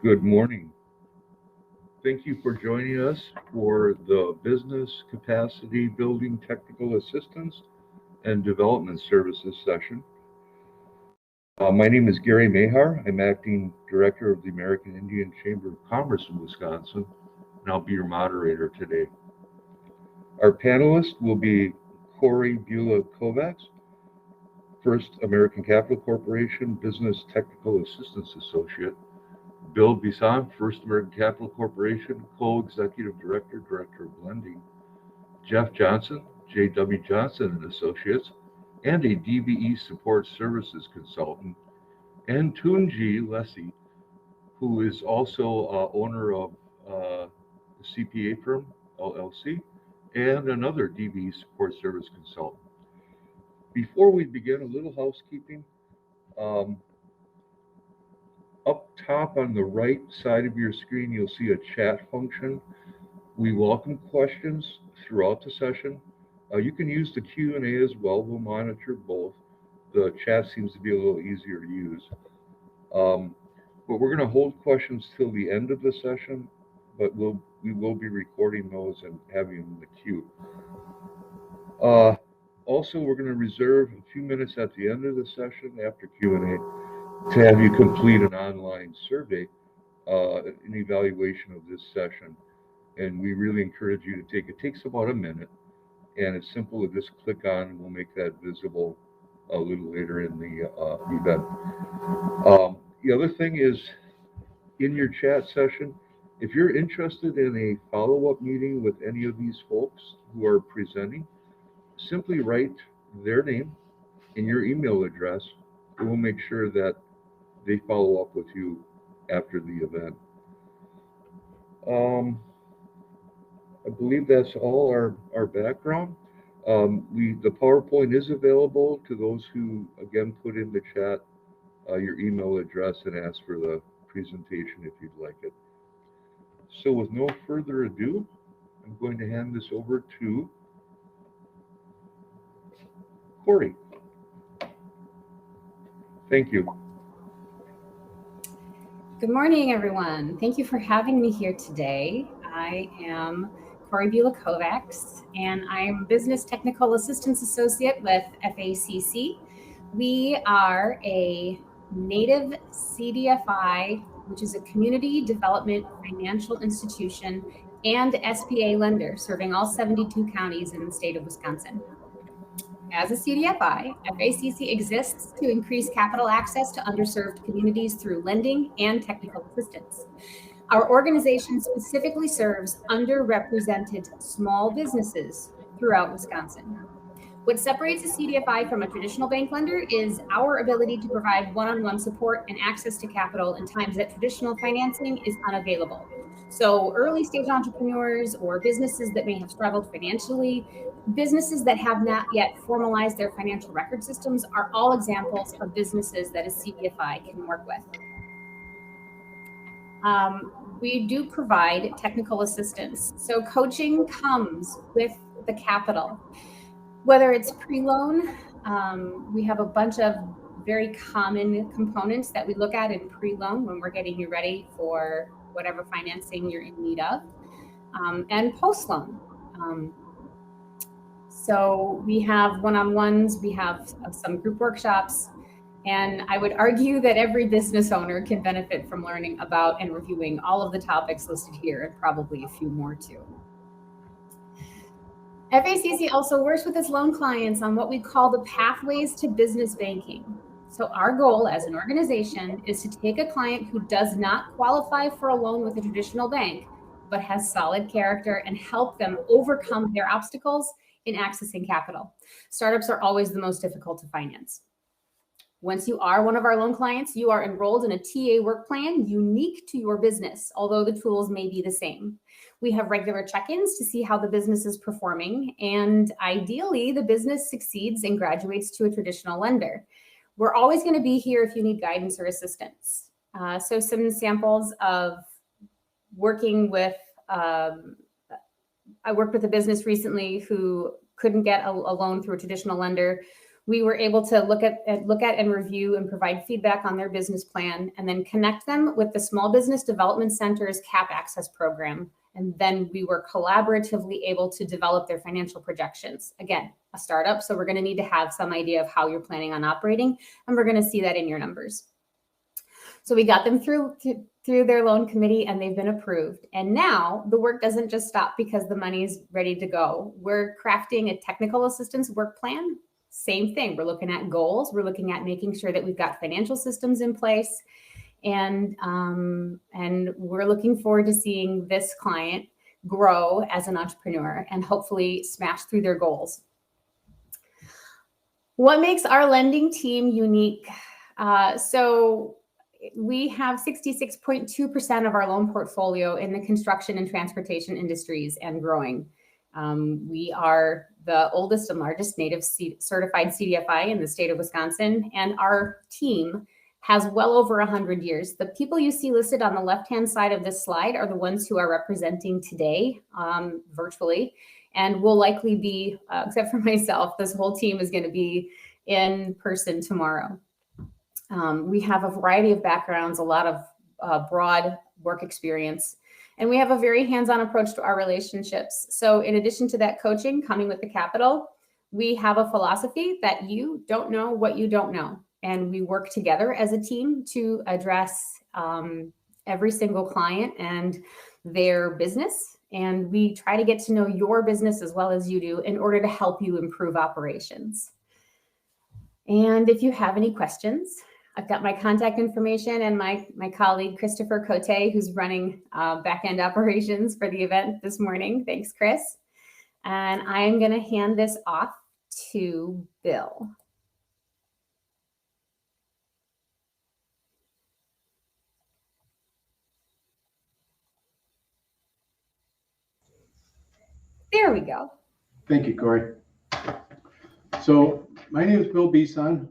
Good morning. Thank you for joining us for the Business Capacity Building Technical Assistance and Development Services session. My name is Gary Mahar. I'm Acting Director of the American Indian Chamber of Commerce in Wisconsin, and I'll be your moderator today. Our panelists will be Corey Bula-Kovacs, First American Capital Corporation Business Technical Assistance Associate, Bill Bison, First American Capital Corporation, Co-Executive Director, Director of Lending, Jeff Johnson, J.W. Johnson and Associates, and a DBE Support Services consultant, and Tunji Lessie, who is also owner of the CPA firm, LLC, and another DBE Support Service consultant. Before we begin, a little housekeeping. Up top on the right side of your screen, you'll see a chat function. We welcome questions throughout the session. You can use the Q&A as well. We'll monitor both. The chat seems to be a little easier to use. But we're going to hold questions till the end of the session, but we will be recording those and having them in the queue. Also, we're going to reserve a few minutes at the end of the session after Q&A to have you complete an online survey, an evaluation of this session. And we really encourage you to take it. It takes about a minute, and it's simple to just click on, and we'll make that visible a little later in the event. The other thing is, in your chat session, if you're interested in a follow-up meeting with any of these folks who are presenting, simply write their name and your email address, and we'll make sure that they follow up with you after the event. I believe that's all our background. The PowerPoint is available to those who, again, put in the chat your email address and ask for the presentation if you'd like it. So with no further ado, I'm going to hand this over to Corey. Thank you. Good morning, everyone. Thank you for having me here today. I am Corey Bula-Kovacs, and I'm Business Technical Assistance Associate with FACC. We are a native CDFI, which is a community development financial institution and SBA lender serving all 72 counties in the state of Wisconsin. As a CDFI, FACC exists to increase capital access to underserved communities through lending and technical assistance. Our organization specifically serves underrepresented small businesses throughout Wisconsin. What separates a CDFI from a traditional bank lender is our ability to provide one-on-one support and access to capital in times that traditional financing is unavailable. So early stage entrepreneurs or businesses that may have struggled financially, businesses that have not yet formalized their financial record systems are all examples of businesses that a CDFI can work with. We do provide technical assistance. So coaching comes with the capital. Whether it's pre-loan, we have a bunch of very common components that we look at in pre-loan when we're getting you ready for whatever financing you're in need of, and post-loan. So we have one-on-ones, we have some group workshops, and I would argue that every business owner can benefit from learning about and reviewing all of the topics listed here, and probably a few more too. FACC also works with its loan clients on what we call the pathways to business banking. So our goal as an organization is to take a client who does not qualify for a loan with a traditional bank, but has solid character, and help them overcome their obstacles in accessing capital. Startups are always the most difficult to finance. Once you are one of our loan clients, you are enrolled in a TA work plan unique to your business, although the tools may be the same. We have regular check-ins to see how the business is performing, and ideally, the business succeeds and graduates to a traditional lender. We're always going to be here if you need guidance or assistance. So some samples of working with, I worked with a business recently who couldn't get a loan through a traditional lender. We were able to look at and review and provide feedback on their business plan, and then connect them with the Small Business Development Center's CAP Access program. And then we were collaboratively able to develop their financial projections. Again, a startup, so we're going to need to have some idea of how you're planning on operating, and we're going to see that in your numbers. So we got them through their loan committee, and they've been approved. And now the work doesn't just stop because the money's ready to go. We're crafting a technical assistance work plan. Same thing. We're looking at goals. We're looking at making sure that we've got financial systems in place. And we're looking forward to seeing this client grow as an entrepreneur and hopefully smash through their goals. What makes our lending team unique? So we have 66.2% of our loan portfolio in the construction and transportation industries and growing. We are the oldest and largest native certified CDFI in the state of Wisconsin, and our team has well over 100 years. The people you see listed on the left-hand side of this slide are the ones who are representing today virtually, and will likely be, except for myself, this whole team is going to be in person tomorrow. We have a variety of backgrounds, a lot of broad work experience, and we have a very hands-on approach to our relationships. So in addition to that coaching coming with the capital, we have a philosophy that you don't know what you don't know. And we work together as a team to address every single client and their business. And we try to get to know your business as well as you do in order to help you improve operations. And if you have any questions, I've got my contact information and my colleague, Christopher Cote, who's running back-end operations for the event this morning. Thanks, Chris. And I'm going to hand this off to Bill. There we go. Thank you, Corey. So my name is Bill Bison,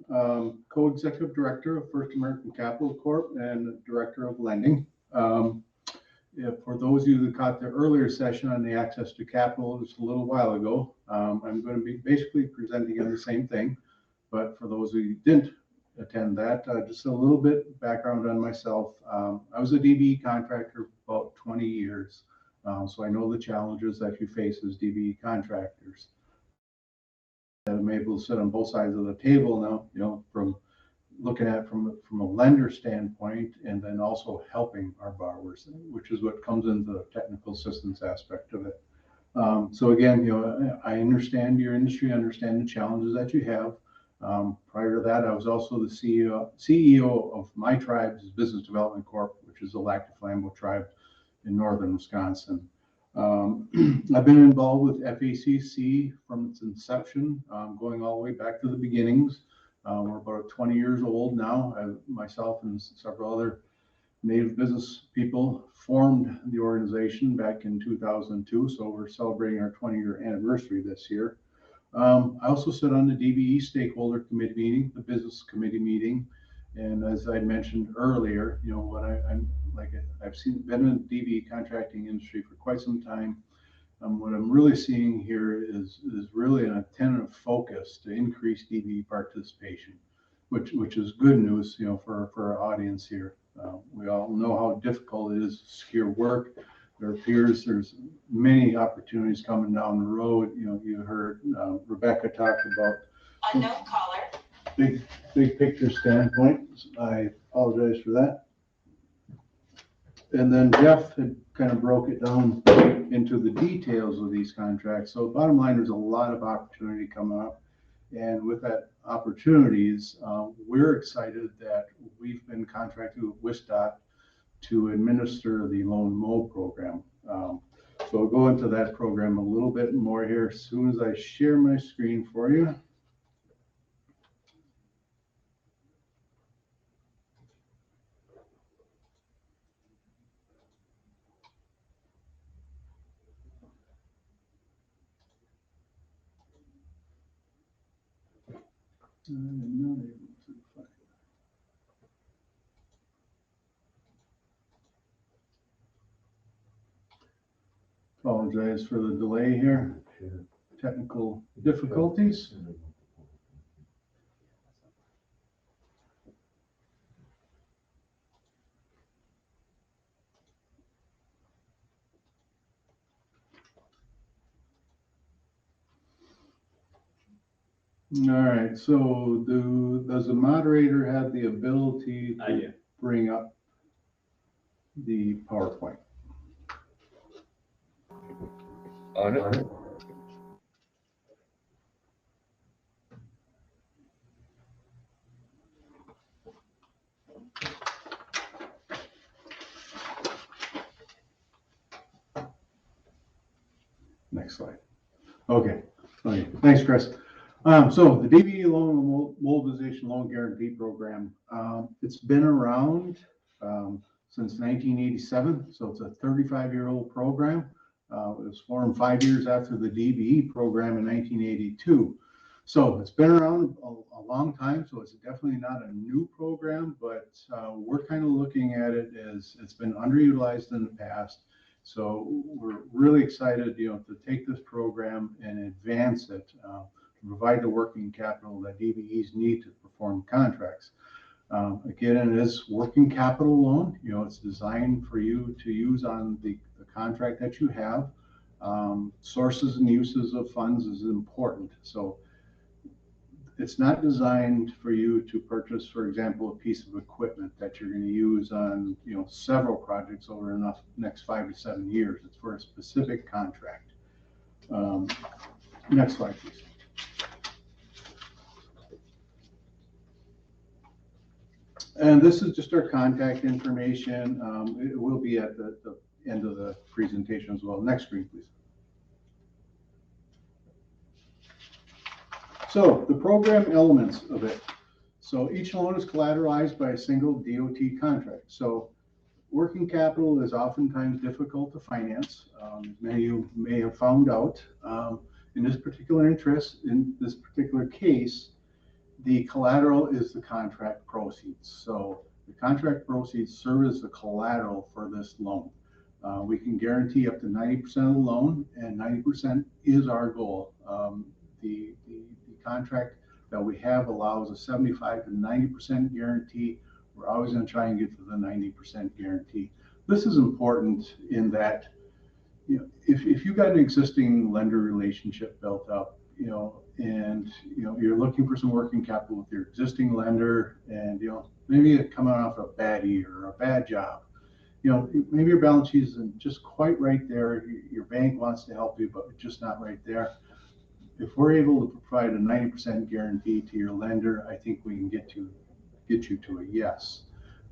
Co-Executive Director of First American Capital Corp. And Director of Lending. For those of you that caught the earlier session on the access to capital just a little while ago, I'm going to be basically presenting on the same thing. But for those who didn't attend that, just a little bit background on myself. I was a DBE contractor for about 20 years. So I know the challenges that you face as DBE contractors. I'm able to sit on both sides of the table now, from looking at from a lender standpoint, and then also helping our borrowers, which is what comes into the technical assistance aspect of it. So again, I understand your industry, understand the challenges that you have. Prior to that, I was also the CEO of my tribe's Business Development Corp., which is the Lac-du-Flambeau tribe in northern Wisconsin. I've been involved with FACC from its inception, going all the way back to the beginnings. We're about 20 years old now. Myself and several other Native business people formed the organization back in 2002, so we're celebrating our 20-year anniversary this year. I also sit on the DBE Stakeholder Committee meeting, the Business Committee meeting, and as I mentioned earlier, what I've been in the DBE contracting industry for quite some time. What I'm really seeing here is really an attentive focus to increase DBE participation, which is good news, for our audience here. We all know how difficult it is to secure work. There appears there's many opportunities coming down the road. You heard Rebecca talk about unknown caller. Big picture standpoint. I apologize for that. And then Jeff had kind of broke it down into the details of these contracts. So bottom line, there's a lot of opportunity coming up. And with that opportunities, we're excited that we've been contracted with WisDOT to administer the Loan Mo program. So I'll go into that program a little bit more here as soon as I share my screen for you. I'm not able to find it. Apologize for the delay here. Technical difficulties. All right, so does the moderator have the ability I do. to bring up the PowerPoint? On it? Next slide. Okay, thanks, Chris. So the DBE Loan Mobilization Loan Guarantee Program, it's been around since 1987, so it's a 35-year-old program. It was formed 5 years after the DBE program in 1982. So it's been around a long time, so it's definitely not a new program, but we're kind of looking at it as it's been underutilized in the past. So we're really excited, to take this program and advance it to provide the working capital that DBEs need to perform contracts. Again, it is working capital loan. It's designed for you to use on the contract that you have. Sources and uses of funds is important. So it's not designed for you to purchase, for example, a piece of equipment that you're going to use on, several projects over the next 5 to 7 years. It's for a specific contract. Next slide, please. And this is just our contact information. It will be at the end of the presentation as well. Next screen, please. So the program elements of it. So each loan is collateralized by a single DOT contract. So working capital is oftentimes difficult to finance. Many of you may have found out. In this particular case, the collateral is the contract proceeds. So the contract proceeds serve as the collateral for this loan. We can guarantee up to 90% of the loan, and 90% is our goal. The contract that we have allows a 75 to 90% guarantee. We're always going to try and get to the 90% guarantee. This is important in that, if you've got an existing lender relationship built up, and you're looking for some working capital with your existing lender, and maybe you're coming off a bad year or a bad job, maybe your balance sheet isn't just quite right there. Your bank wants to help you, but it's just not right there. If we're able to provide a 90% guarantee to your lender, I think we can get you to a yes.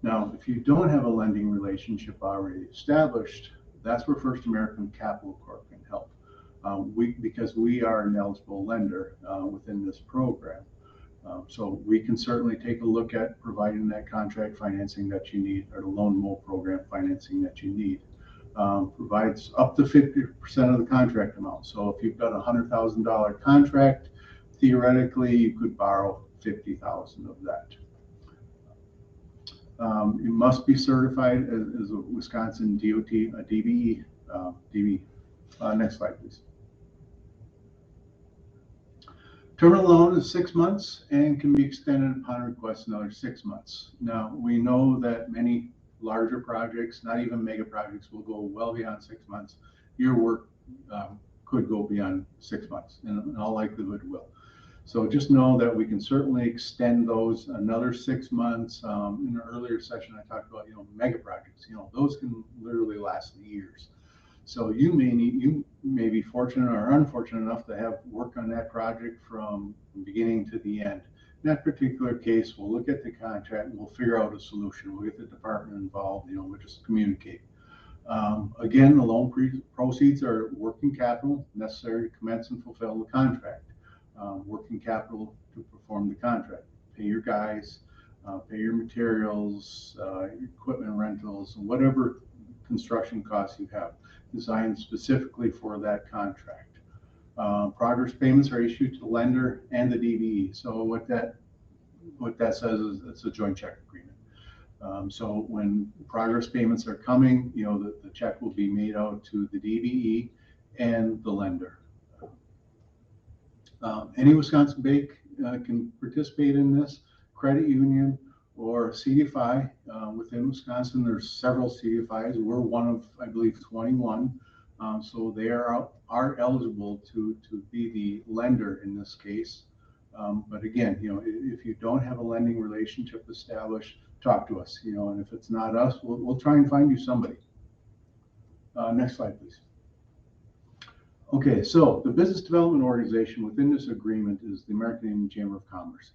Now, if you don't have a lending relationship already established, that's where First American Capital Corp can help. Because we are an eligible lender within this program. So we can certainly take a look at providing that contract financing that you need, or the loan mo program financing that you need. Provides up to 50% of the contract amount. So if you've got a $100,000 contract, theoretically you could borrow $50,000 of that. You must be certified as a Wisconsin DOT, a DBE. Next slide, please. Term of loan is 6 months and can be extended upon request another 6 months. Now, we know that many larger projects, not even mega projects, will go well beyond 6 months. Your work could go beyond 6 months, and in all likelihood will. So just know that we can certainly extend those another 6 months. In an earlier session, I talked about, mega projects. Those can literally last years. So you may be fortunate or unfortunate enough to have work on that project from beginning to the end. In that particular case, we'll look at the contract and we'll figure out a solution. We'll get the department involved. We'll just communicate. Again, the loan proceeds are working capital necessary to commence and fulfill the contract. Working capital to perform the contract. Pay your guys, pay your materials, your equipment rentals, and whatever construction costs you have, designed specifically for that contract. Progress payments are issued to the lender and the DBE. So what that says is it's a joint check agreement. So when progress payments are coming, the check will be made out to the DBE and the lender. Any Wisconsin bank can participate in this, credit union or CDFI. Within Wisconsin, there's several CDFIs. We're one of, I believe, 21. So they are eligible to be the lender in this case. But again, if you don't have a lending relationship established, talk to us, and if it's not us, we'll try and find you somebody. Next slide, please. Okay, so the business development organization within this agreement is the American Indian Chamber of Commerce.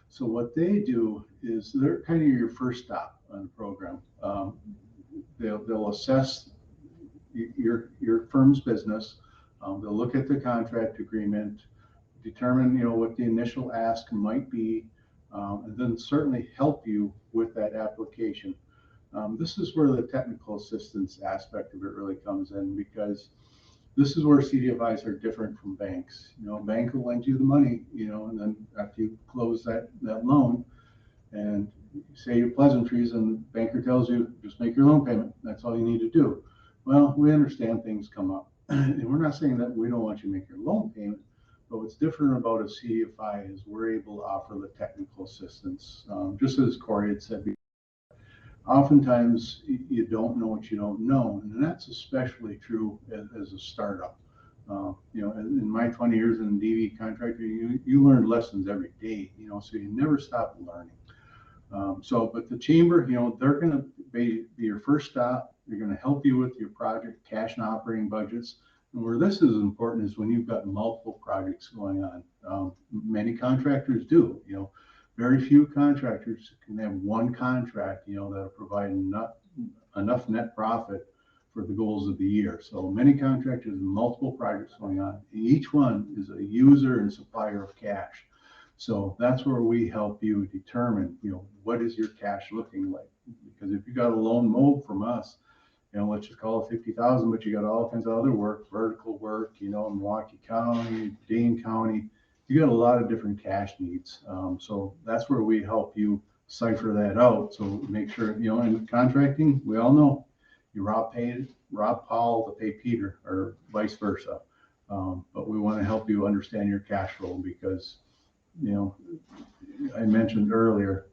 So what they do is they're kind of your first stop on the program. They'll assess your firm's business. They'll look at the contract agreement, determine what the initial ask might be, and then certainly help you with that application. This is where the technical assistance aspect of it really comes in, because this is where CDFIs are different from banks. A bank will lend you the money, and then after you close that loan and say your pleasantries, and the banker tells you just make your loan payment. That's all you need to do. Well, we understand things come up, and we're not saying that we don't want you to make your loan payment. But what's different about a CDFI is we're able to offer the technical assistance. Just as Corey had said before, oftentimes you don't know what you don't know, and that's especially true as a startup. In my 20 years in DBE contracting, you learn lessons every day, so you never stop learning. But the chamber, they're going to be your first stop. They're going to help you with your project cash and operating budgets. And where this is important is when you've got multiple projects going on. Many contractors do. Very few contractors can have one contract, that'll provide enough net profit for the goals of the year. So many contractors have multiple projects going on. Each one is a user and supplier of cash. So that's where we help you determine, what is your cash looking like? Because if you got a loan mob from us, let's just call it 50,000, but you got all kinds of other work, vertical work, Milwaukee County, Dane County, you got a lot of different cash needs. So that's where we help you cipher that out. So make sure, in contracting, we all know you rob Paul to pay Peter, or vice versa. But we want to help you understand your cash flow, because, I mentioned earlier,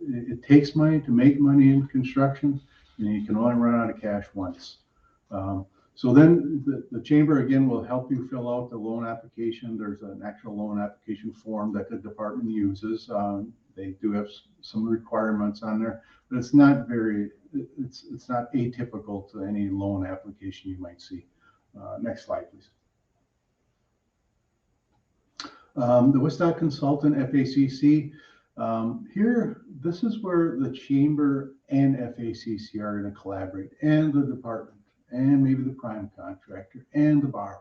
it takes money to make money in construction, and you can only run out of cash once. So then the chamber, again, will help you fill out the loan application. There's an actual loan application form that the department uses. They do have some requirements on there, but it's not atypical to any loan application you might see. Next slide, please. The WisDOT consultant, FACC, here, this is where the chamber and FACC are going to collaborate, and the department, and maybe the prime contractor, and the borrower.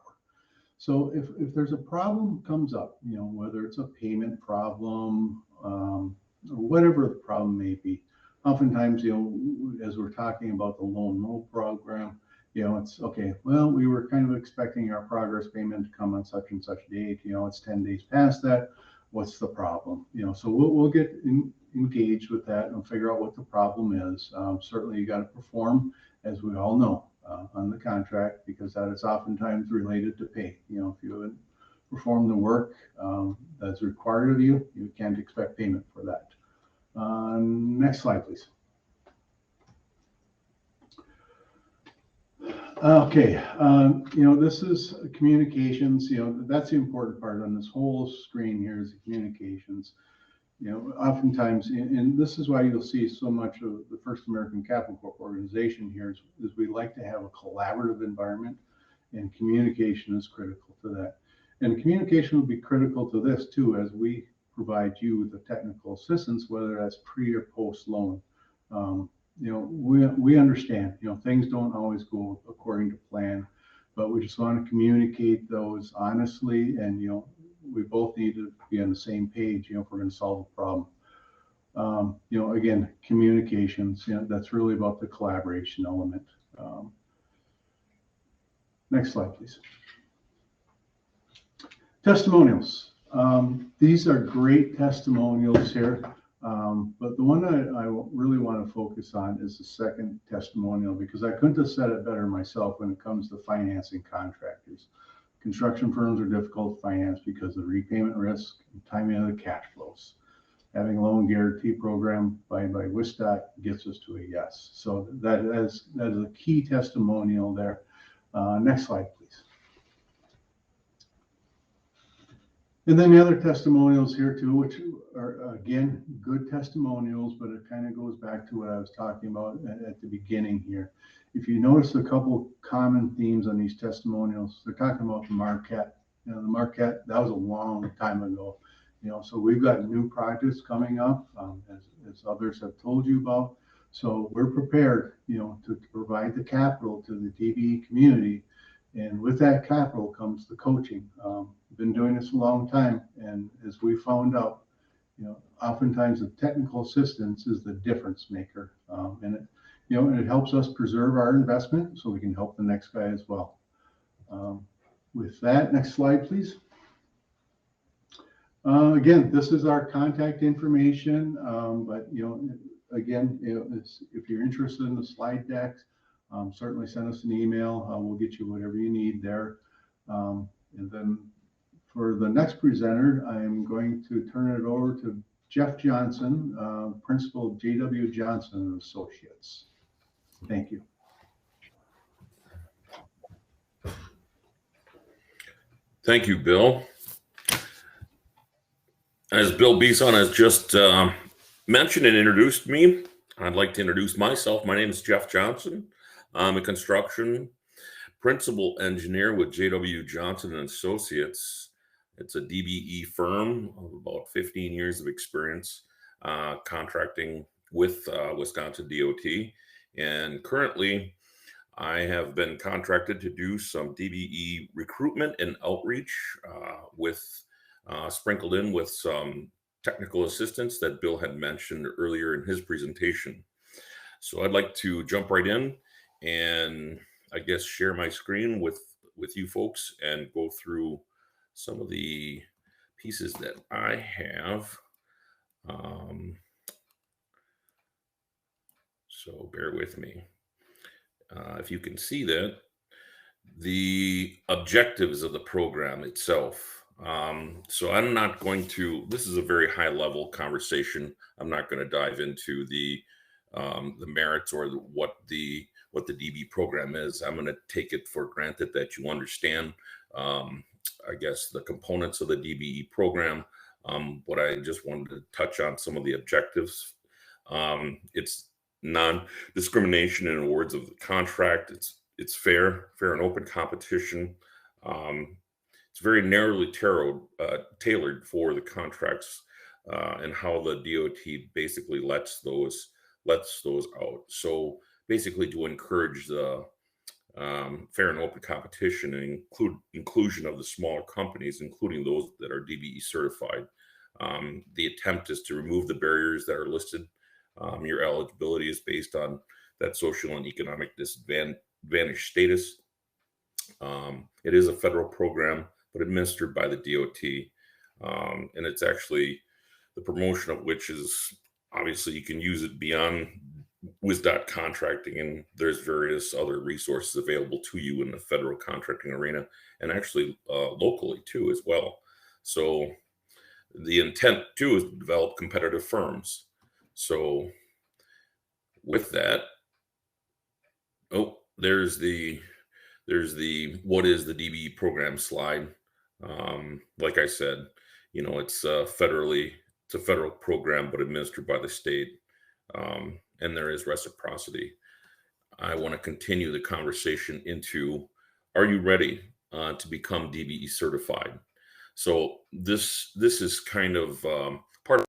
So if there's a problem comes up, whether it's a payment problem, or whatever the problem may be, oftentimes, as we're talking about the loan mob program, it's okay, well, we were kind of expecting our progress payment to come on such and such date, it's 10 days past that, what's the problem? So we'll get engaged with that and figure out what the problem is. Certainly you got to perform, as we all know, on the contract, because that is oftentimes related to pay. If you haven't performed the work that's required of you, you can't expect payment for that. Next slide, please. Okay, this is communications. That's the important part on this whole screen here is the communications. Oftentimes, and this is why you'll see so much of the First American Capital Corp organization here is we like to have a collaborative environment, and communication is critical to that. And communication will be critical to this too, as we provide you with the technical assistance, whether that's pre or post loan. We understand, things don't always go according to plan, but we just want to communicate those honestly, and, we both need to be on the same page, if we're going to solve a problem. Again, communications, that's really about the collaboration element. Next slide, please. Testimonials. These are great testimonials here. But the one I really want to focus on is the second testimonial, because I couldn't have said it better myself when it comes to financing contractors. Construction firms are difficult to finance because of repayment risk and timing of the cash flows. Having a loan guarantee program by WisDOT gets us to a yes. So that is a key testimonial there. Next slide, please. And then the other testimonials here too, which are again, good testimonials, but it kind of goes back to what I was talking about at the beginning here. If you notice a couple common themes on these testimonials, they're talking about the Marquette. You know, the Marquette, that was a long time ago. You know, so we've got new projects coming up, as others have told you about. So we're prepared, you know, to provide the capital to the DBE community. And with that capital comes the coaching. Been doing this a long time, and as we found out, you know, oftentimes the technical assistance is the difference maker, and it, you know, and it helps us preserve our investment so we can help the next guy as well. With that, next slide, please. Again, this is our contact information, but you know, again, you know, if you're interested in the slide decks, certainly send us an email. We'll get you whatever you need there. And then for the next presenter, I am going to turn it over to Jeff Johnson, principal of J.W. Johnson and Associates. Thank you. Thank you, Bill. As Bill Bison has just mentioned and introduced me, I'd like to introduce myself. My name is Jeff Johnson. I'm a construction principal engineer with J.W. Johnson and Associates. It's a DBE firm of about 15 years of experience contracting with Wisconsin DOT. And currently, I have been contracted to do some DBE recruitment and outreach sprinkled in with some technical assistance that Bill had mentioned earlier in his presentation. So I'd like to jump right in and I guess share my screen with you folks and go through some of the pieces that I have. So bear with me. If you can see that, the objectives of the program itself. So I'm not going to, this is a very high level conversation. I'm not going to dive into the merits or what the DBE program is. I'm going to take it for granted that you understand, I guess, the components of the DBE program. What I just wanted to touch on some of the objectives. It's non-discrimination in awards of the contract. It's fair and open competition. It's very narrowly tailored for the contracts and how the DOT basically lets those out. So basically to encourage the fair and open competition and inclusion of the smaller companies, including those that are DBE certified. The attempt is to remove the barriers that are listed. Your eligibility is based on that social and economic disadvantage status. It is a federal program, but administered by the DOT. And it's actually the promotion of which is obviously you can use it beyond WisDOT contracting, and there's various other resources available to you in the federal contracting arena and actually locally too as well. So the intent too is to develop competitive firms. So with that, there's the what is the DBE program slide. Like I said, you know, it's a federal program, but administered by the state. And there is reciprocity. I want to continue the conversation into, are you ready to become DBE certified? So this is kind of part of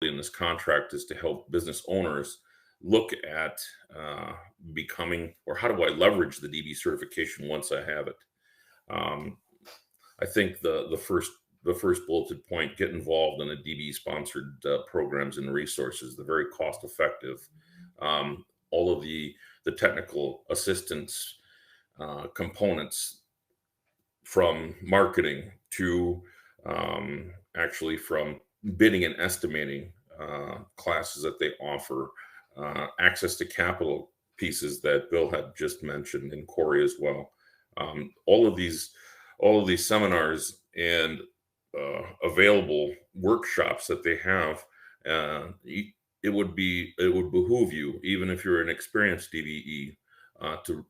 in this contract is to help business owners look at becoming, or how do I leverage the DBE certification once I have it? I think the first bulleted point, get involved in the DBE sponsored programs and resources. They're very cost effective. All of the technical assistance components, from marketing to actually from bidding and estimating classes that they offer, access to capital pieces that Bill had just mentioned, and Corey as well. All of these seminars and available workshops that they have, it would behoove you, even if you're an experienced DBE, to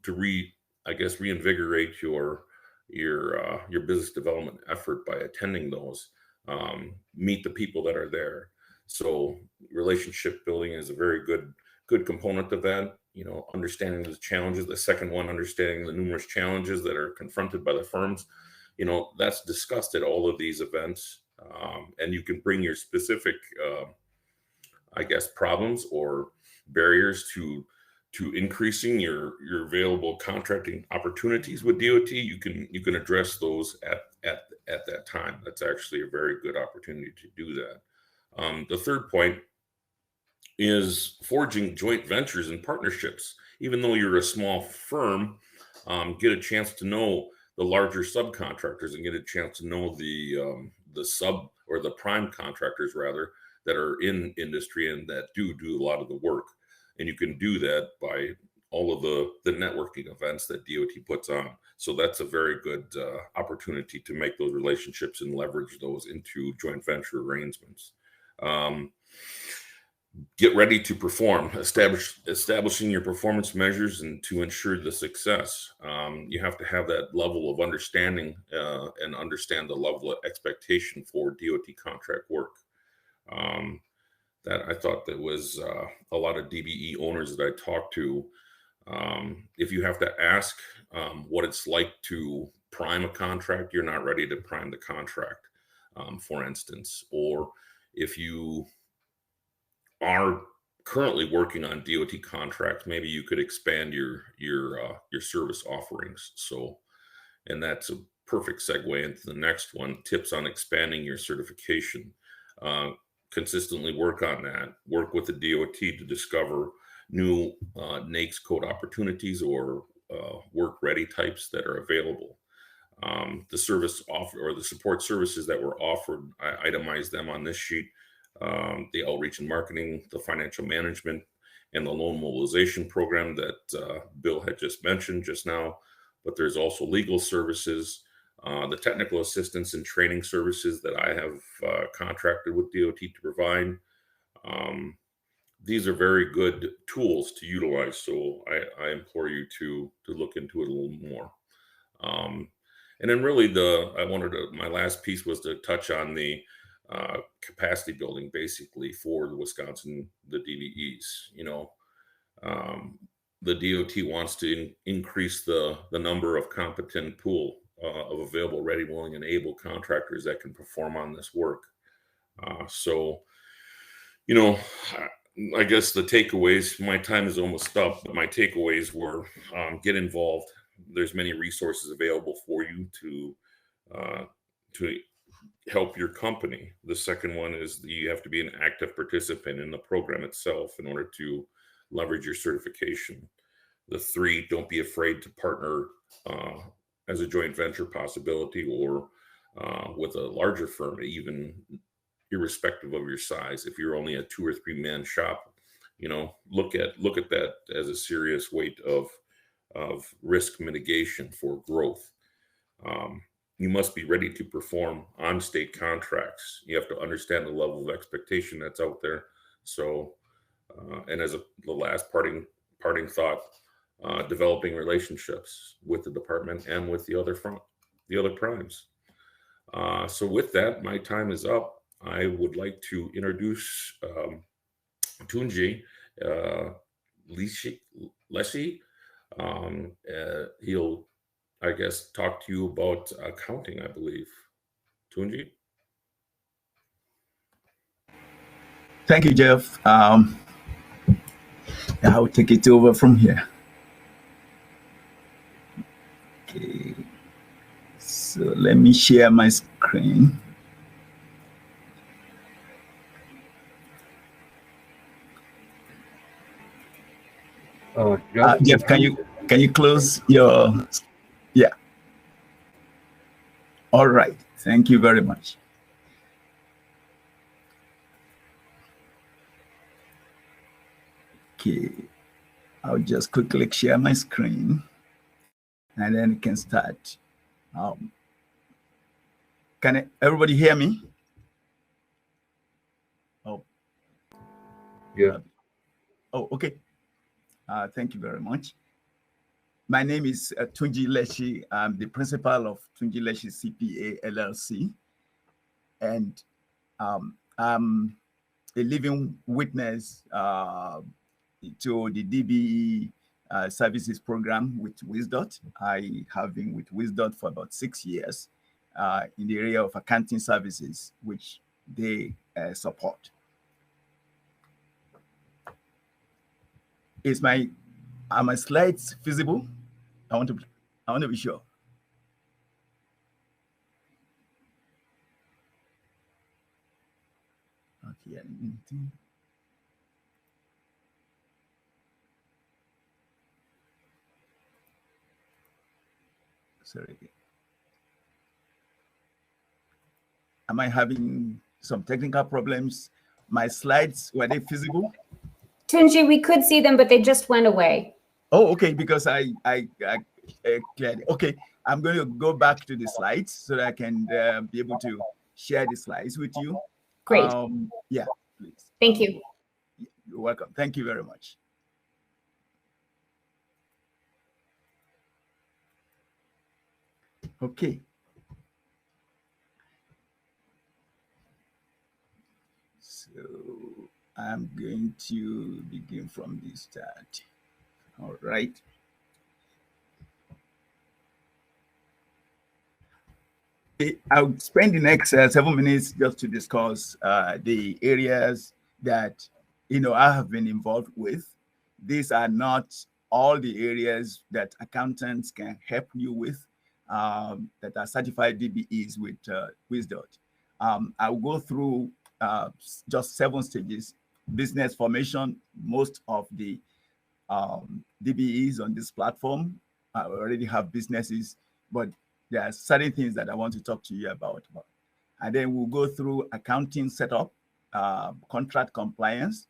reinvigorate your your business development effort by attending those. Meet the people that are there. So relationship building is a very good component of that. You know, understanding the challenges. The second one, understanding the numerous challenges that are confronted by the firms. You know, that's discussed at all of these events, and you can bring your specific, I guess, problems or barriers to increasing your available contracting opportunities with DOT. You can address those at that time. That's actually a very good opportunity to do that. The third point is forging joint ventures and partnerships. Even though you're a small firm, get a chance to know the larger subcontractors and get a chance to know the sub or the prime contractors rather that are in industry and that do a lot of the work. And you can do that by all of the networking events that DOT puts on. So that's a very good opportunity to make those relationships and leverage those into joint venture arrangements. Get ready to perform, establishing your performance measures and to ensure the success. You have to have that level of understanding and understand the level of expectation for DOT contract work. That I thought that was a lot of DBE owners that I talked to. If you have to ask what it's like to prime a contract, you're not ready to prime the contract, for instance, or if you are currently working on DOT contracts, maybe you could expand your service offerings. So, and that's a perfect segue into the next one: tips on expanding your certification. Consistently work on that. Work with the DOT to discover new NAICS code opportunities or work ready types that are available. The service offer or the support services that were offered, I itemized them on this sheet. The outreach and marketing, the financial management, and the loan mobilization program that Bill had just mentioned just now. But there's also legal services, the technical assistance and training services that I have contracted with DOT to provide. These are very good tools to utilize, so I implore you to look into it a little more. And then really my last piece was to touch on the capacity building basically for the Wisconsin, the DBEs. You know, the DOT wants to increase the number of competent pool of available, ready, willing, and able contractors that can perform on this work. So, you know, I guess the takeaways, my time is almost up, but my takeaways were get involved. There's many resources available for you to help your company. The second one is that you have to be an active participant in the program itself in order to leverage your certification. The three, don't be afraid to partner as a joint venture possibility or with a larger firm, even irrespective of your size. If you're only a 2 or 3 man shop, you know, look at that as a serious weight of risk mitigation for growth. You must be ready to perform on state contracts. You have to understand the level of expectation that's out there. So, and as the last parting thought, developing relationships with the department and with the other primes. So with that, my time is up. I would like to introduce Tunji Leshy. He'll, I guess, talk to you about accounting, I believe. Tunji? Thank you, Jeff. I'll take it over from here. Okay. So let me share my screen. Jeff, can you close your? Yeah. All right. Thank you very much. Okay. I'll just quickly share my screen, and then we can start. Can everybody hear me? Oh. Yeah. Oh, okay. Thank you very much. My name is Tunji Leshi. I'm the principal of Tunji Leshi CPA LLC. And I'm a living witness to the DBE Services Program with WisDOT. I have been with WisDOT for about 6 years in the area of accounting services, which they support. Are my slides visible? I want to be sure. Okay. Sorry. Am I having some technical problems? My slides, were they visible? Tunji, we could see them, but they just went away. Oh, okay, because I cleared it. Okay, I'm going to go back to the slides so that I can be able to share the slides with you. Great. Yeah, please. Thank you. You're welcome. Thank you very much. Okay. So I'm going to begin from the start. All right. I'll spend the next 7 minutes just to discuss the areas that I have been involved with. These are not all the areas that accountants can help you with that are certified DBEs with WisDOT. I'll go through just 7 stages. Business formation. Most of the DBEs on this platform already have businesses, but there are certain things that I want to talk to you about. And then we'll go through accounting setup, contract compliance,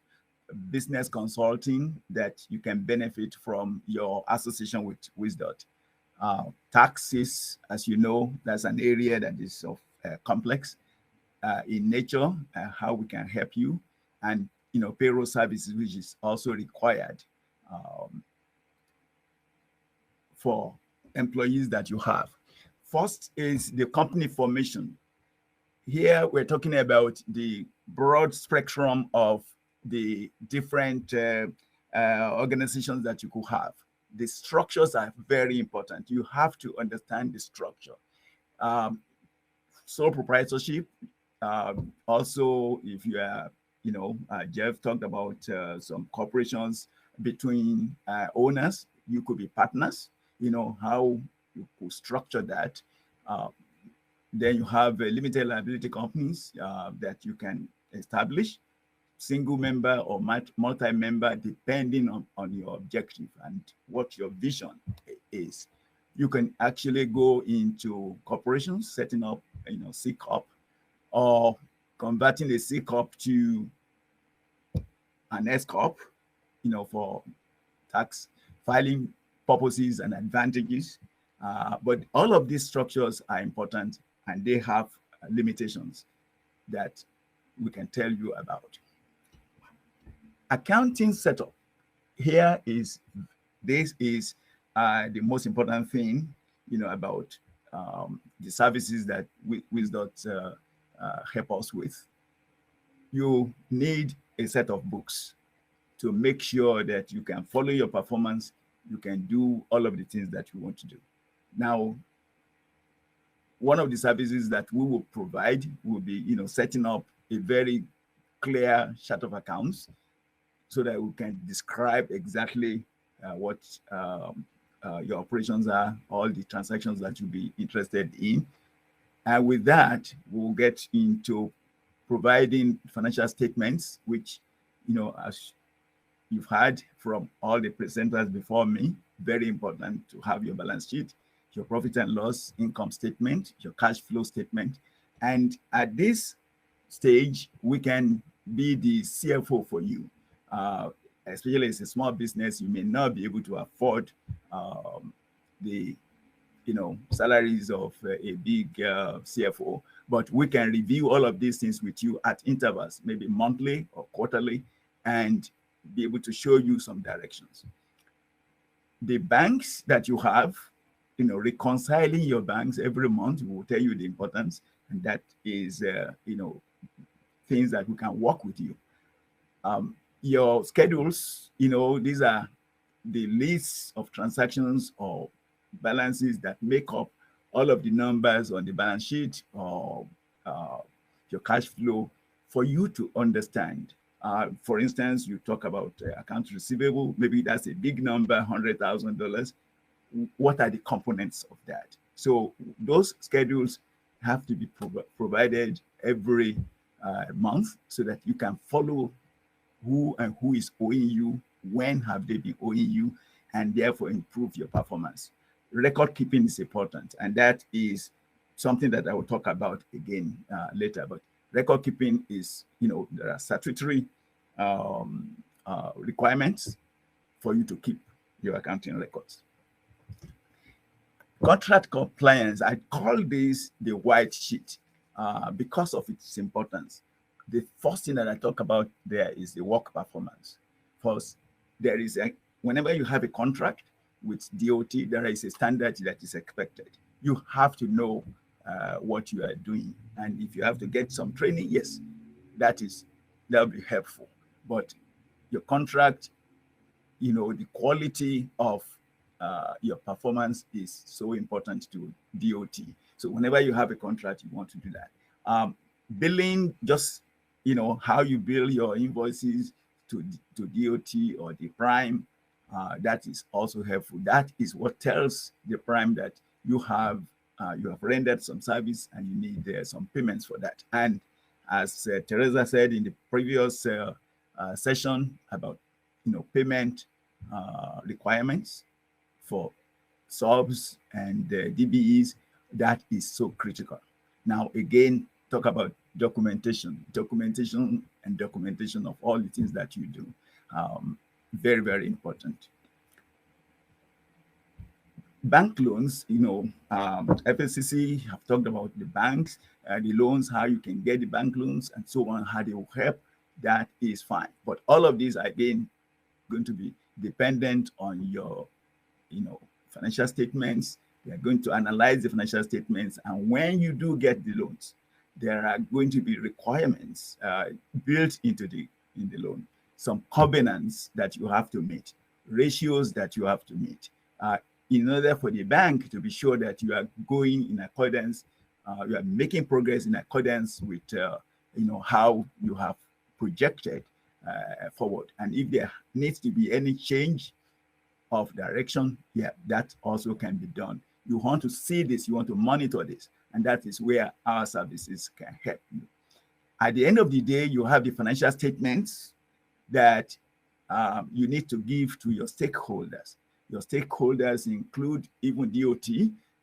business consulting that you can benefit from your association with WisDOT. Taxes, as you know, that's an area that is of complex in nature, how we can help you, and payroll services, which is also required for employees that you have. First is the company formation. Here we're talking about the broad spectrum of the different organizations that you could have. The structures are very important. You have to understand the structure. Sole proprietorship. Also, if you are, Jeff talked about some corporations between owners. You could be partners. How you could structure that. Then you have limited liability companies that you can establish, single member or multi-member, depending on your objective and what your vision is. You can actually go into corporations, setting up, C Corp, or converting a C Corp to an S Corp, for tax filing purposes and advantages. But all of these structures are important, and they have limitations that we can tell you about. Accounting setup. This is the most important thing, about the services that WisDOT help us with. You need a set of books to make sure that you can follow your performance, you can do all of the things that you want to do. Now, one of the services that we will provide will be, setting up a very clear chart of accounts so that we can describe exactly what your operations are, all the transactions that you'll be interested in. And with that, we'll get into providing financial statements, which, as you've heard from all the presenters before me, very important to have your balance sheet, your profit and loss, income statement, your cash flow statement. And at this stage, we can be the CFO for you. Especially as a small business, you may not be able to afford the salaries of a big CFO, but we can review all of these things with you at intervals, maybe monthly or quarterly, and be able to show you some directions. the banks that you have, reconciling your banks every month will tell you the importance, and that is, things that we can work with you. Your schedules, these are the lists of transactions or balances that make up all of the numbers on the balance sheet or your cash flow for you to understand. For instance, you talk about accounts receivable, maybe that's a big number, $100,000. What are the components of that? So those schedules have to be provided every month so that you can follow who is owing you, when have they been owing you, and therefore improve your performance. Record keeping is important, and that is something that I will talk about again later. But record keeping is, there are statutory requirements for you to keep your accounting records. Contract compliance, I call this the white sheet because of its importance. The first thing that I talk about there is the work performance. First, there is whenever you have a contract with DOT, there is a standard that is expected. You have to know what you are doing. And if you have to get some training, yes, that'll be helpful. But your contract, the quality of your performance is so important to DOT. So whenever you have a contract, you want to do that. Billing, just how you bill your invoices to DOT or the prime, that is also helpful. That is what tells the prime that you have rendered some service and you need some payments for that. And as Teresa said in the previous session about payment requirements for subs and DBEs, that is so critical. Now again, talk about documentation of all the things that you do. Very, very important. Bank loans, FSCC have talked about the banks, the loans, how you can get the bank loans and so on, how they will help. That is fine. But all of these are again going to be dependent on your, financial statements. They are going to analyze the financial statements. And when you do get the loans, there are going to be requirements built into the loan, some covenants that you have to meet, ratios that you have to meet, in order for the bank to be sure that you are going in accordance, you are making progress in accordance with, how you have projected forward. And if there needs to be any change of direction, yeah, that also can be done. You want to see this, you want to monitor this, and that is where our services can help you. At the end of the day, you have the financial statements that you need to give to your stakeholders. Your stakeholders include even DOT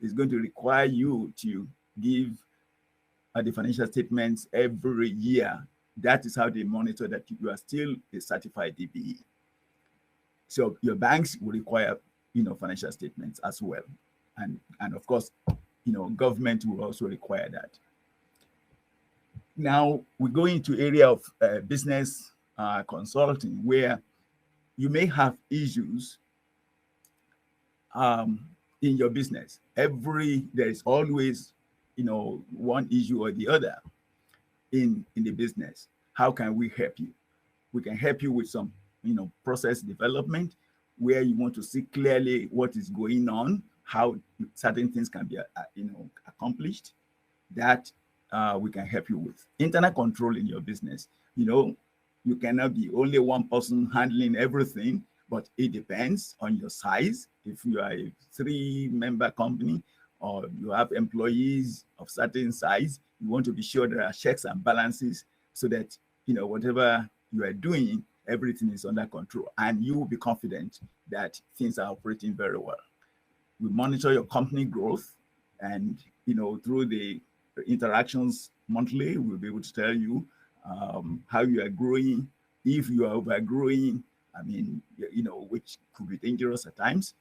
is going to require you to give the financial statements every year. That is how they monitor that you are still a certified DBE. So your banks will require, financial statements as well. And of course, government will also require that. Now we go into area of business consulting, where you may have issues in your business. There is always, one issue or the other in the business. How can we help you? We can help you with some, process development, where you want to see clearly what is going on, how certain things can be, accomplished. That we can help you with. Internal control in your business. You cannot be only one person handling everything, but it depends on your size. If you are a 3-member company or you have employees of certain size, you want to be sure there are checks and balances so that, whatever you are doing, everything is under control, and you will be confident that things are operating very well. We monitor your company growth, and, through the interactions monthly, we'll be able to tell you how you are growing. If you are overgrowing, which could be dangerous at times,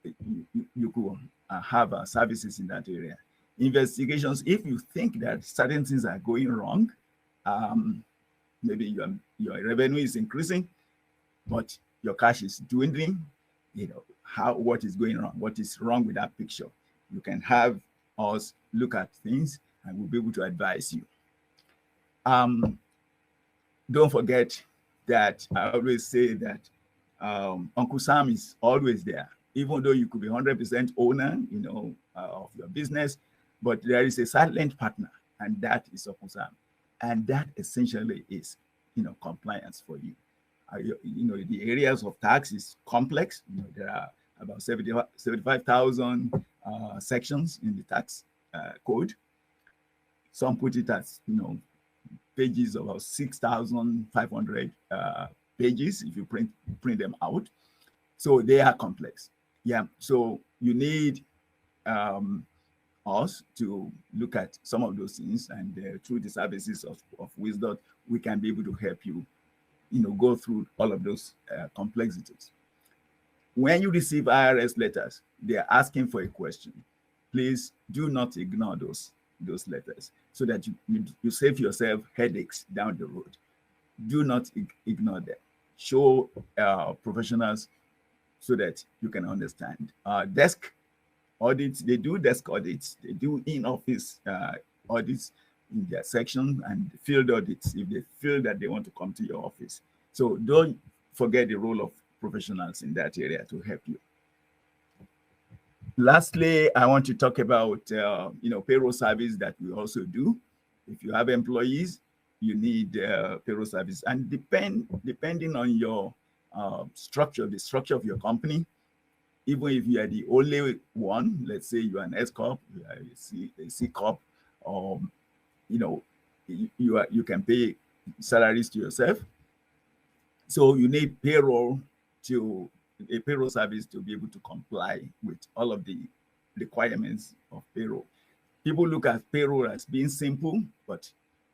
you could have services in that area. Investigations, if you think that certain things are going wrong, maybe your revenue is increasing, but your cash is dwindling, what is going on, what is wrong with that picture. You can have us look at things and we'll be able to advise you. Don't forget that I always say that Uncle Sam is always there, even though you could be 100% owner, of your business, but there is a silent partner, and that is Uncle Sam, and that essentially is, compliance for you. The areas of tax is complex. There are about 75,000 sections in the tax code. Some put it as, pages of about 6,500 pages if you print them out. So they are complex. Yeah. So you need us to look at some of those things, and through the services of WisDOT, we can be able to help you, go through all of those complexities. When you receive IRS letters, they are asking for a question. Please do not ignore those letters, so that you save yourself headaches down the road. Do not ignore them. Show professionals so that you can understand. Desk audits, they do desk audits, they do in-office audits in their section, and field audits if they feel that they want to come to your office. So don't forget the role of professionals in that area to help you. Lastly, I want to talk about payroll service that we also do. If you have employees, you need payroll service, and depending on your structure, the structure of your company, even if you are the only one, let's say you are an S corp, you are a C corp, or you can pay salaries to yourself. So you need a payroll service to be able to comply with all of the requirements of payroll. People look at payroll as being simple, but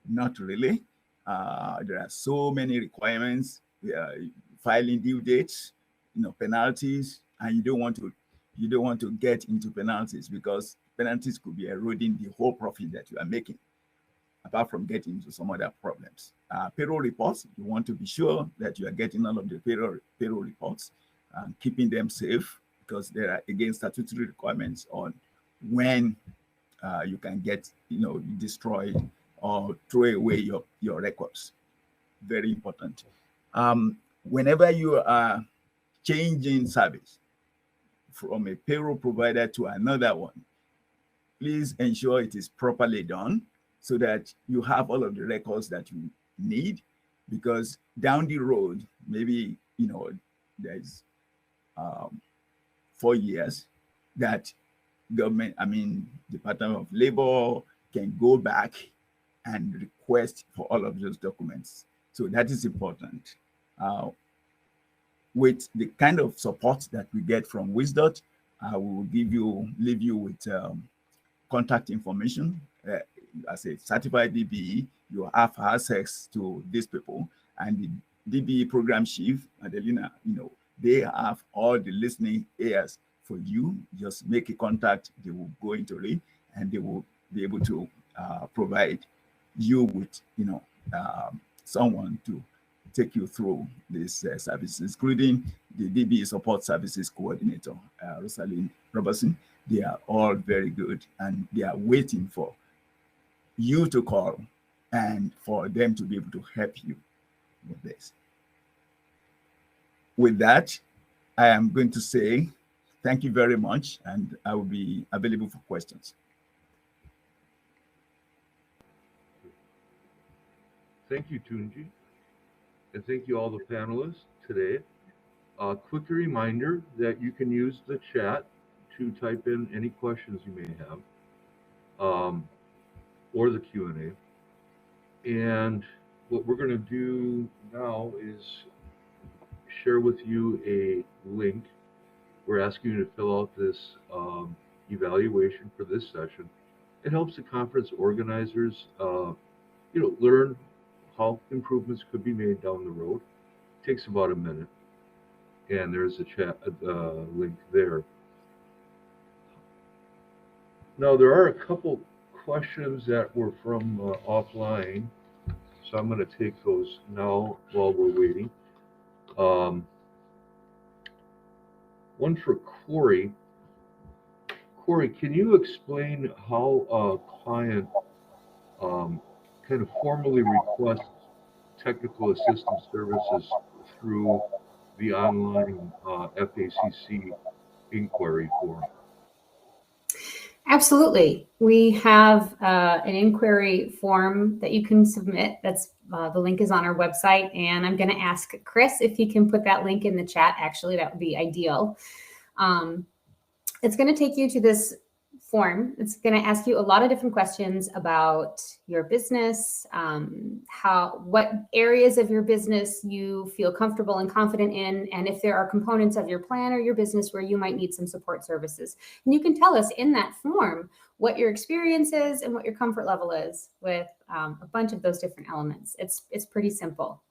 not really. There are so many requirements, filing due dates, penalties, and you don't want to get into penalties, because penalties could be eroding the whole profit that you are making, apart from getting into some other problems. Payroll reports, you want to be sure that you are getting all of the payroll reports and keeping them safe, because there are, again, statutory requirements on when you can get, destroy or throw away your records. Very important. Whenever you are changing service from a payroll provider to another one, please ensure it is properly done so that you have all of the records that you need, because down the road, maybe, there's 4 years that Department of Labor can go back and request for all of those documents. So that is important. With the kind of support that we get from WisDOT, we will leave you with contact information. As a certified DBE, you have access to these people, and the DBE program chief, Adelina, they have all the listening ears for you. Just make a contact, they will go into it, and they will be able to provide you with, someone to take you through these services, including the DBE Support Services Coordinator, Rosalind Robertson. They are all very good, and they are waiting for you to call and for them to be able to help you with this. With that, I am going to say thank you very much, and I will be available for questions. Thank you, Tunji. And thank you all the panelists today. A quick reminder that you can use the chat to type in any questions you may have, or the Q&A. And what we're going to do now is share with you a link. We're asking you to fill out this evaluation for this session. It helps the conference organizers, learn how improvements could be made down the road. It takes about a minute, and there's a chat link there. Now, there are a couple questions that were from offline, so I'm going to take those now while we're waiting. one for Corey. Corey, can you explain how a client kind of formally requests technical assistance services through the online FACC inquiry form? Absolutely. We have an inquiry form that you can submit. That's the link is on our website, and I'm going to ask Chris if he can put that link in the chat. Actually, that would be ideal. It's going to take you to this form. It's going to ask you a lot of different questions about your business, what areas of your business you feel comfortable and confident in, and if there are components of your plan or your business where you might need some support services. And you can tell us in that form what your experience is and what your comfort level is with a bunch of those different elements. It's pretty simple.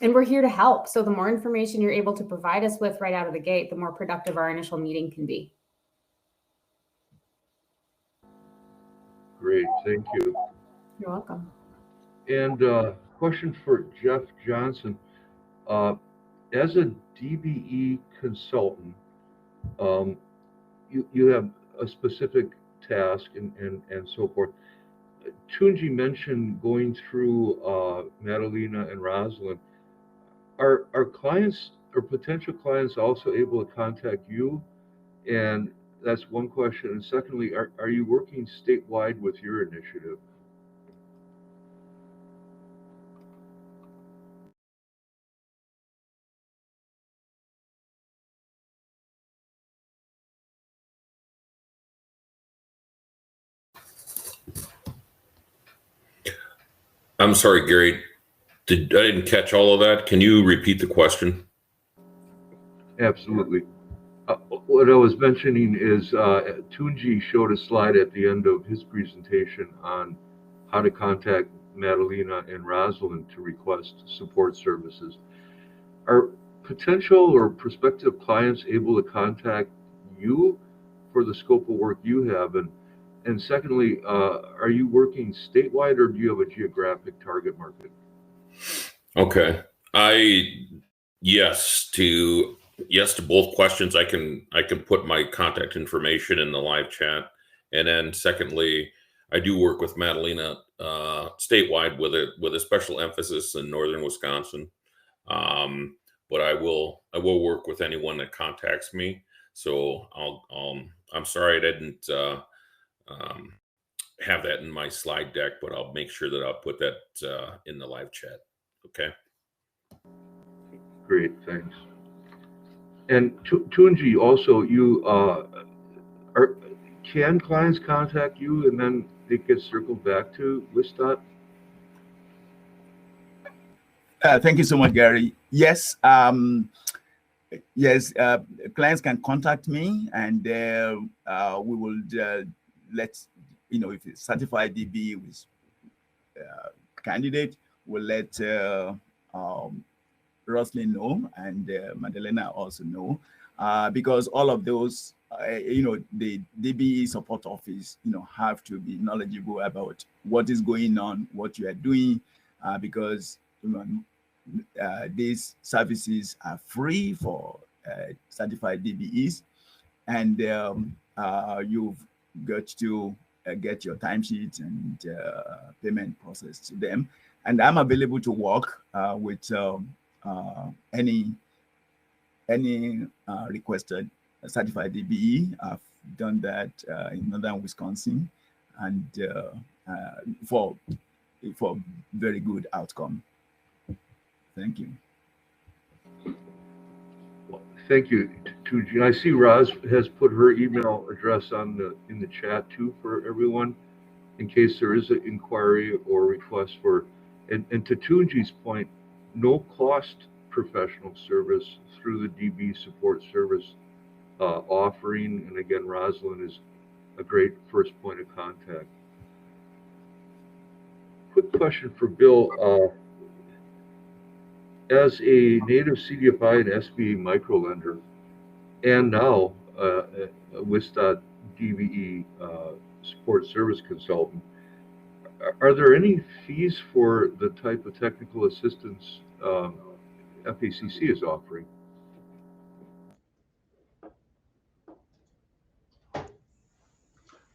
And we're here to help. So the more information you're able to provide us with right out of the gate, the more productive our initial meeting can be. Great, thank you. You're welcome. And question for Jeff Johnson. As a DBE consultant, you have a specific task and so forth. Tunji mentioned going through Madalena and Rosalind. Are clients or potential clients also able to contact you? And that's one question. And secondly, are you working statewide with your initiative? I'm sorry, Gary. I didn't catch all of that. Can you repeat the question? Absolutely. What I was mentioning is Tunji showed a slide at the end of his presentation on how to contact Madalena and Rosalind to request support services. Are potential or prospective clients able to contact you for the scope of work you have? And secondly, are you working statewide or do you have a geographic target market? Okay. Yes to both questions. I can put my contact information in the live chat. And then secondly, I do work with Madalena statewide with a special emphasis in northern Wisconsin. But I will work with anyone that contacts me. So I'm sorry I didn't have that in my slide deck, but I'll make sure that I'll put that in the live chat. Okay. Great, thanks. And Tunji, also, can clients contact you and then it gets circled back to WisDOT? Thank you so much, Gary. Yes, yes, clients can contact me, and we will let if it's certified DBE with candidate, we'll let Rosalind know, and Madalena also know, because all of those, the DBE support office, have to be knowledgeable about what is going on, what you are doing, because these services are free for certified DBEs, and you've got to get your timesheets and payment process to them. And I'm available to work with any requested certified DBE. I've done that in northern Wisconsin, and for very good outcome. Thank you. Well, thank you, Tunji. I see Roz has put her email address in the chat too for everyone, in case there is an inquiry or request for. And to Tunji's point, no cost professional service through the DBE Support Service offering. And again, Rosalind is a great first point of contact. Quick question for Bill. As a native CDFI and SBA microlender, and now a WisDOT DBE Support Service Consultant, are there any fees for the type of technical assistance FACC is offering?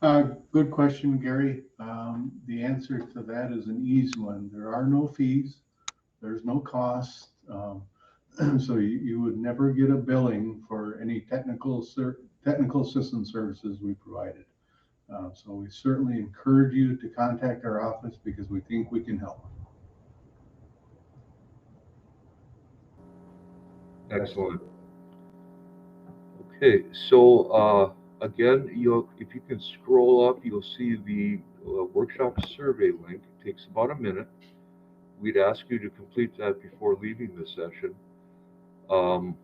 Good question, Gary. The answer to that is an easy one. There are no fees. There's no cost. So you would never get a billing for any technical assistance services we provided. So we certainly encourage you to contact our office because we think we can help. Excellent. Okay, so again, if you can scroll up, you'll see the workshop survey link. It takes about a minute. We'd ask you to complete that before leaving the session. I'm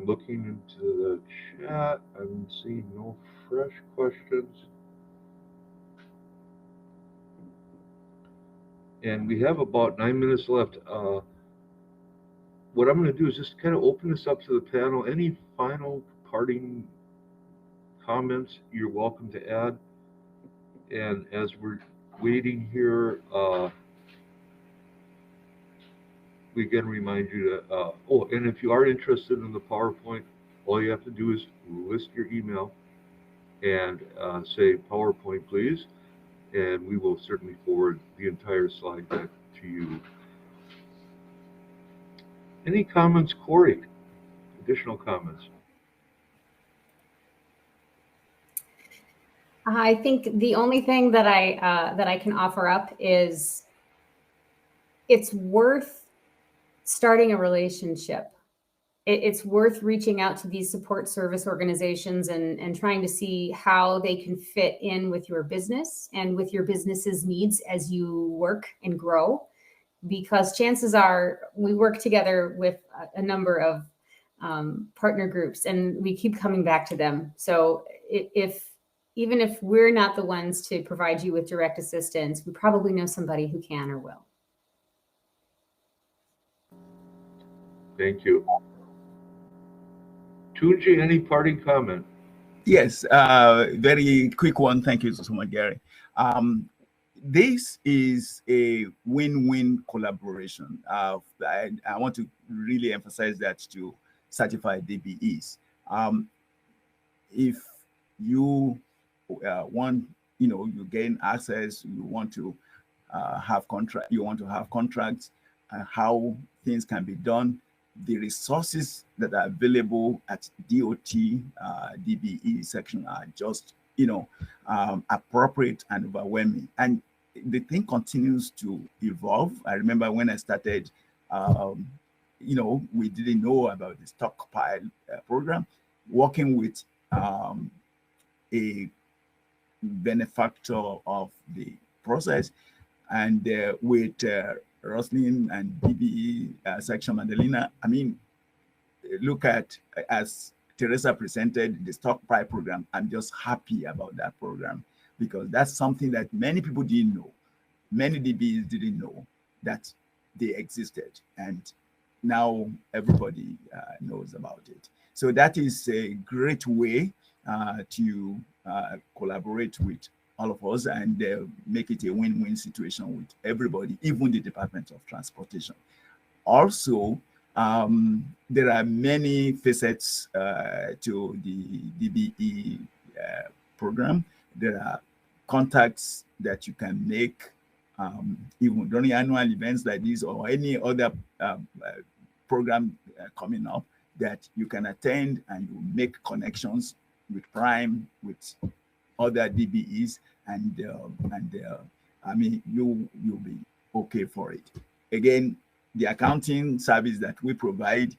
looking into the chat. I'm seeing no fresh questions. And we have about 9 minutes left. What I'm going to do is just kind of open this up to the panel. Any final parting comments you're welcome to add. And as we're waiting here, we again remind you to, and if you are interested in the PowerPoint, all you have to do is list your email and say PowerPoint, please. And we will certainly forward the entire slide deck to you. Any comments, Corey? Additional comments? I think the only thing that I can offer up is it's worth starting a relationship. It's worth reaching out to these support service organizations and trying to see how they can fit in with your business and with your business's needs as you work and grow. Because chances are we work together with a number of partner groups and we keep coming back to them. So even if we're not the ones to provide you with direct assistance, we probably know somebody who can or will. Thank you. Tunji, any parting comment? Yes, very quick one. Thank you so much, Gary. This is a win-win collaboration. I want to really emphasize that to certified DBEs. If you want, you gain access, you want to have contracts, how things can be done. The resources that are available at DOT DBE section are just, appropriate and overwhelming. And the thing continues to evolve. I remember when I started, we didn't know about the stockpile program, working with a benefactor of the process, and with Roslyn and DBE section Madalena. I mean, look at, as Teresa presented, the stockpile program. I'm just happy about that program because that's something that many people didn't know. Many DBEs didn't know that they existed, and now everybody knows about it. So that is a great way to collaborate with all of us and make it a win-win situation with everybody, even the Department of Transportation. Also, there are many facets to the DBE program. There are contacts that you can make even during annual events like this or any other program coming up that you can attend, and you make connections with Prime, with other DBEs, and I mean, you'll be okay for it. Again, the accounting service that we provide,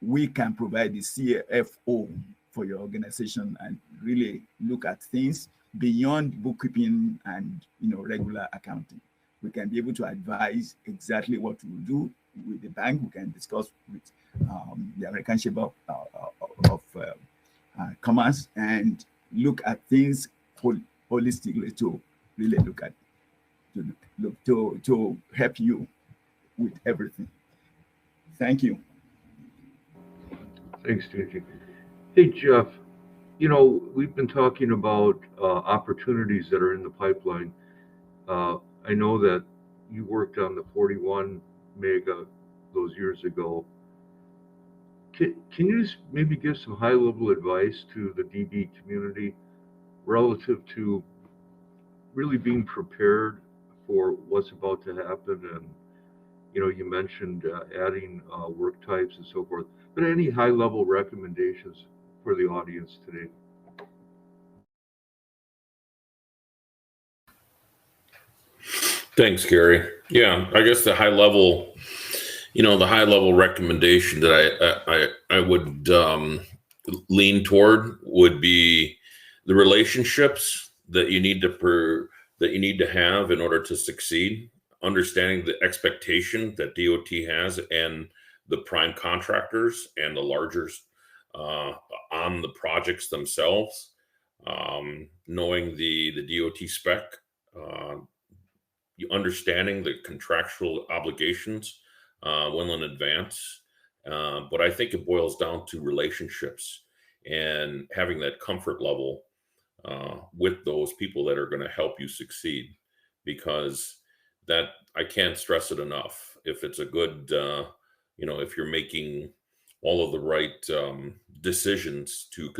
we can provide the CFO for your organization and really look at things beyond bookkeeping and regular accounting. We can be able to advise exactly what to do with the bank. We can discuss with the American Chamber of Commerce and look at things holistically to really look at to help you with everything. Thank you. Thanks, Tunji. Hey, Jeff, we've been talking about opportunities that are in the pipeline. I know that you worked on the 41 mega those years ago. Can you just maybe give some high-level advice to the DB community relative to really being prepared for what's about to happen? And you mentioned adding work types and so forth, but any high-level recommendations for the audience today? Thanks, Gary. Yeah, I guess the high level recommendation that I would lean toward would be the relationships that you need to have in order to succeed. Understanding the expectation that DOT has and the prime contractors and the largers on the projects themselves. Knowing the DOT spec. Understanding the contractual obligations well in advance. But I think it boils down to relationships and having that comfort level with those people that are going to help you succeed, because that, I can't stress it enough. If it's a good, if you're making all of the right decisions to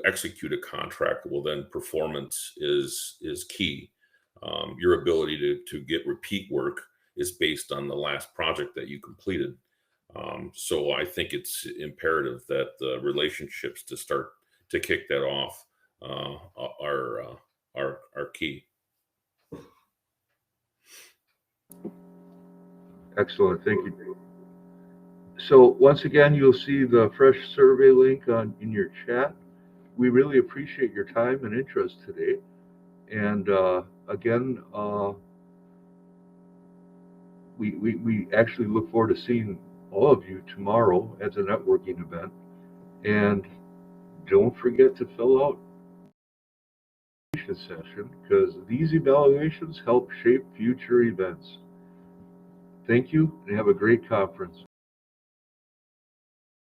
execute a contract, well, then performance is key. Your ability to get repeat work is based on the last project that you completed. So I think it's imperative that the relationships to kick that off are key. Excellent, thank you. So once again, you'll see the fresh survey link in your chat. We really appreciate your time and interest today. And again, we actually look forward to seeing all of you tomorrow at the networking event. And don't forget to fill out the session, because these evaluations help shape future events. Thank you, and have a great conference.